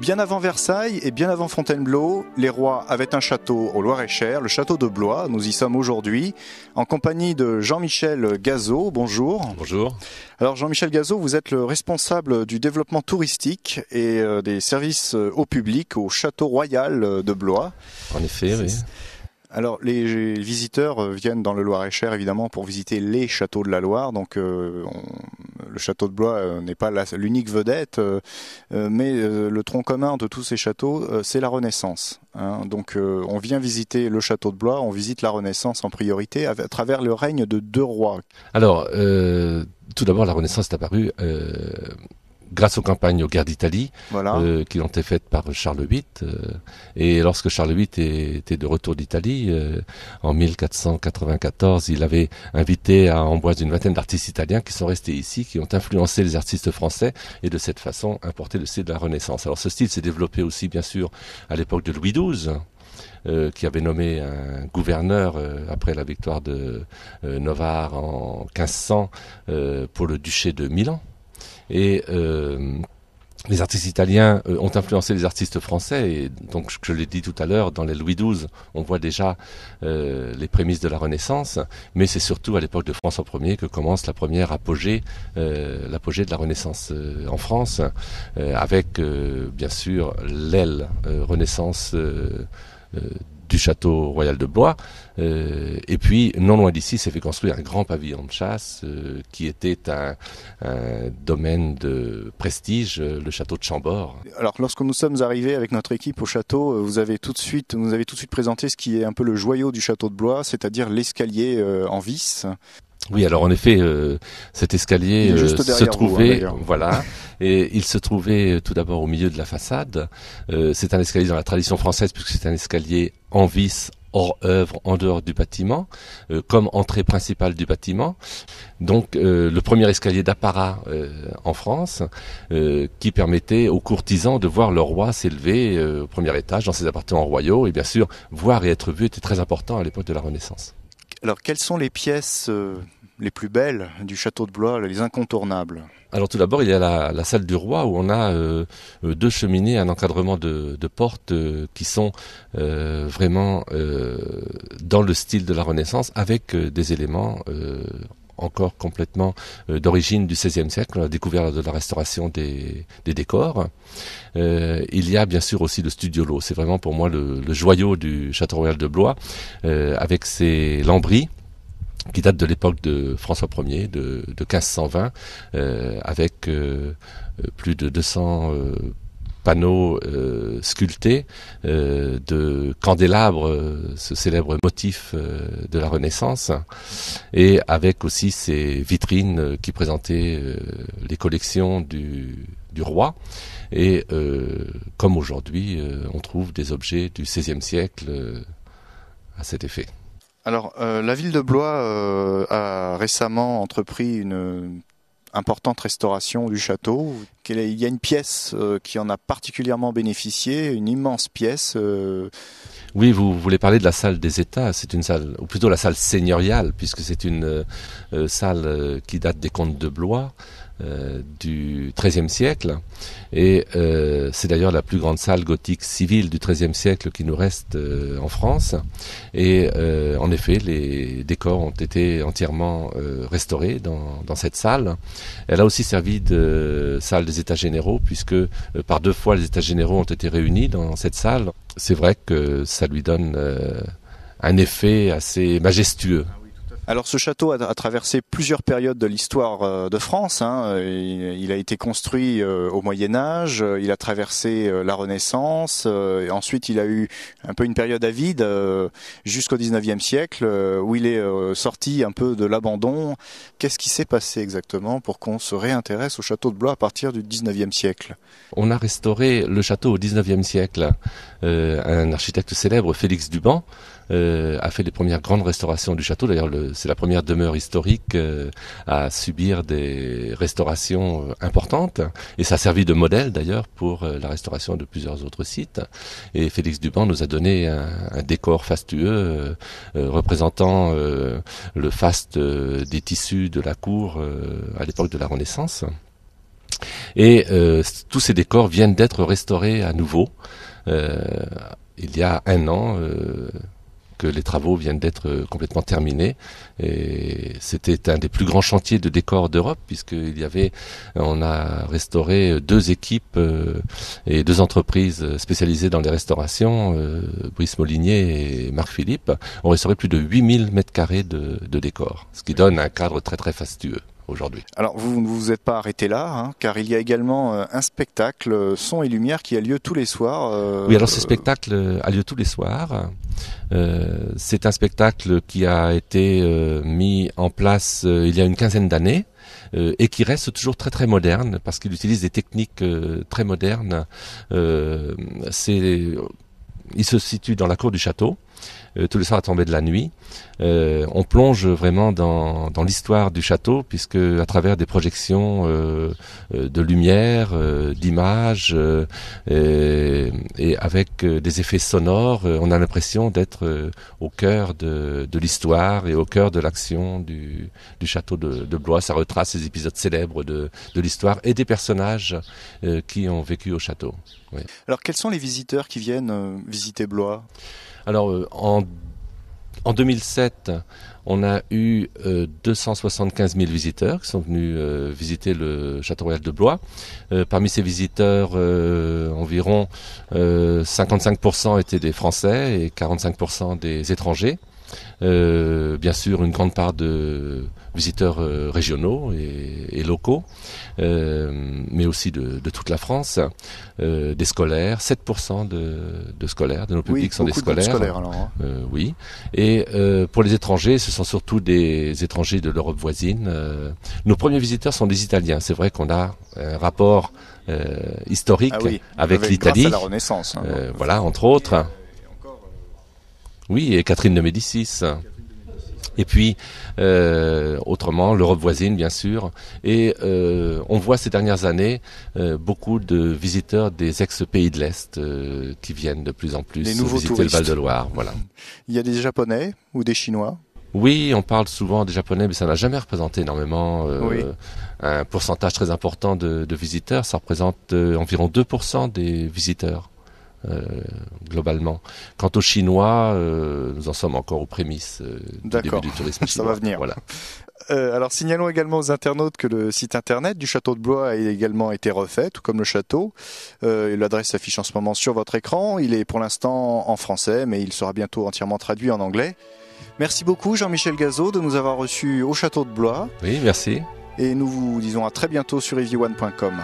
Bien avant Versailles et bien avant Fontainebleau, les rois avaient un château au Loir-et-Cher, le château de Blois. Nous y sommes aujourd'hui en compagnie de Jean-Michel Gazot. Bonjour. Bonjour. Alors Jean-Michel Gazot, vous êtes le responsable du développement touristique et des services au public au château royal de Blois. En effet, oui. Alors les visiteurs viennent dans le Loir-et-Cher évidemment pour visiter les châteaux de la Loire, donc le château de Blois n'est pas l'unique vedette, mais le tronc commun de tous ces châteaux c'est la Renaissance. Donc on vient visiter le château de Blois, on visite la Renaissance en priorité à travers le règne de deux rois. Alors tout d'abord la Renaissance est apparue grâce aux campagnes aux guerres d'Italie, voilà. Qui ont été faites par Charles VIII. Et lorsque Charles VIII était de retour d'Italie, en 1494, il avait invité à Amboise une vingtaine d'artistes italiens qui sont restés ici, qui ont influencé les artistes français et de cette façon importé le style de la Renaissance. Alors ce style s'est développé aussi bien sûr à l'époque de Louis XII, qui avait nommé un gouverneur après la victoire de Novare en 1500 pour le duché de Milan. Et les artistes italiens ont influencé les artistes français, et donc je l'ai dit tout à l'heure, dans les Louis XII, on voit déjà les prémices de la Renaissance, mais c'est surtout à l'époque de François Ier que commence la première apogée, l'apogée de la Renaissance en France, avec bien sûr l'aile Renaissance du château royal de Blois, et puis non loin d'ici s'est fait construire un grand pavillon de chasse qui était un domaine de prestige, le château de Chambord. Alors lorsque nous sommes arrivés avec notre équipe au château, vous nous avez tout de suite présenté ce qui est un peu le joyau du château de Blois, c'est-à-dire l'escalier en vis. Oui, alors en effet, cet escalier se trouvait, voilà, et il se trouvait tout d'abord au milieu de la façade. C'est un escalier dans la tradition française puisque c'est un escalier en vis, hors œuvre, en dehors du bâtiment, comme entrée principale du bâtiment. Donc le premier escalier d'apparat en France qui permettait aux courtisans de voir leur roi s'élever au premier étage dans ses appartements royaux, et bien sûr voir et être vu était très important à l'époque de la Renaissance. Alors, quelles sont les pièces les plus belles du château de Blois, les incontournables ? Alors tout d'abord, il y a la salle du roi où on a deux cheminées, un encadrement de portes qui sont vraiment dans le style de la Renaissance, avec des éléments encore complètement d'origine du XVIe siècle. On a découvert lors de la restauration des décors. Il y a bien sûr aussi le studiolo. C'est vraiment pour moi le joyau du château royal de Blois, avec ses lambris qui datent de l'époque de François Ier, de 1520, avec plus de 200 panneaux sculptés de candélabres, ce célèbre motif de la Renaissance, et avec aussi ces vitrines qui présentaient les collections du roi. Et comme aujourd'hui, on trouve des objets du XVIe siècle à cet effet. Alors, la ville de Blois a récemment entrepris une importante restauration du château. Il y a une pièce qui en a particulièrement bénéficié, une immense pièce. Oui, vous voulez parler de la salle des États. C'est une salle, ou plutôt la salle seigneuriale, puisque c'est une salle qui date des comtes de Blois, du XIIIe siècle, et c'est d'ailleurs la plus grande salle gothique civile du XIIIe siècle qui nous reste en France. Et en effet, les décors ont été entièrement restaurés dans cette salle. Elle a aussi servi de salle des États généraux, puisque par deux fois les États généraux ont été réunis dans cette salle. C'est vrai que ça lui donne un effet assez majestueux. Alors ce château a traversé plusieurs périodes de l'histoire de France. Il a été construit au Moyen-Âge, il a traversé la Renaissance, et ensuite il a eu un peu une période à vide jusqu'au 19e siècle où il est sorti un peu de l'abandon. Qu'est-ce qui s'est passé exactement pour qu'on se réintéresse au château de Blois à partir du 19e siècle ? On a restauré le château au 19e siècle. Un architecte célèbre, Félix Duban, a fait les premières grandes restaurations du château. D'ailleurs, c'est la première demeure historique à subir des restaurations importantes. Et ça a servi de modèle, d'ailleurs, pour la restauration de plusieurs autres sites. Et Félix Duban nous a donné un décor fastueux représentant le faste des tissus de la cour à l'époque de la Renaissance. Et tous ces décors viennent d'être restaurés à nouveau. Il y a 1 an que les travaux viennent d'être complètement terminés. Et c'était un des plus grands chantiers de décors d'Europe, on a restauré 2 équipes et 2 entreprises spécialisées dans les restaurations, Brice Molinier et Marc Philippe, ont restauré plus de 8000 mètres carrés de décors, ce qui donne un cadre très très fastueux aujourd'hui. Alors vous ne vous êtes pas arrêté là, hein, car il y a également un spectacle son et lumière qui a lieu tous les soirs. Oui, alors ce spectacle a lieu tous les soirs. C'est un spectacle qui a été mis en place il y a une quinzaine d'années et qui reste toujours très très moderne parce qu'il utilise des techniques très modernes. Il se situe dans la cour du château. Tous les soirs à tomber de la nuit. On plonge vraiment dans l'histoire du château, puisque à travers des projections de lumière, d'images, et avec des effets sonores, on a l'impression d'être au cœur de l'histoire et au cœur de l'action du château de Blois. Ça retrace ces épisodes célèbres de l'histoire et des personnages qui ont vécu au château. Oui. Alors quels sont les visiteurs qui viennent visiter Blois ? Alors, en 2007, on a eu 275 000 visiteurs qui sont venus visiter le Château Royal de Blois. Parmi ces visiteurs, environ 55% étaient des Français et 45% des étrangers. Bien sûr, une grande part de visiteurs régionaux et locaux, mais aussi de toute la France, des scolaires, 7% de scolaires, de nos publics sont des scolaires. Alors, hein. Oui, et pour les étrangers, ce sont surtout des étrangers de l'Europe voisine. Nos premiers visiteurs sont des Italiens. C'est vrai qu'on a un rapport historique avec l'Italie. Grâce à la Renaissance. Hein, voilà, entre autres. Oui, et Catherine de Médicis. Et puis, autrement, l'Europe voisine, bien sûr. Et on voit ces dernières années beaucoup de visiteurs des ex-pays de l'Est qui viennent de plus en plus visiter touristes. Le Val-de-Loire. Voilà. Il y a des Japonais ou des Chinois ? Oui, on parle souvent des Japonais, mais ça n'a jamais représenté énormément un pourcentage très important de visiteurs. Ça représente environ 2% des visiteurs. Globalement. Quant aux Chinois, nous en sommes encore aux prémices du début du tourisme chinois. Ça va venir. Voilà. Alors signalons également aux internautes que le site internet du château de Blois a également été refait, tout comme le château. L'adresse s'affiche en ce moment sur votre écran. Il est pour l'instant en français, mais il sera bientôt entièrement traduit en anglais. Merci beaucoup Jean-Michel Gazeau de nous avoir reçus au château de Blois. Oui, merci. Et nous vous disons à très bientôt sur easyone.com.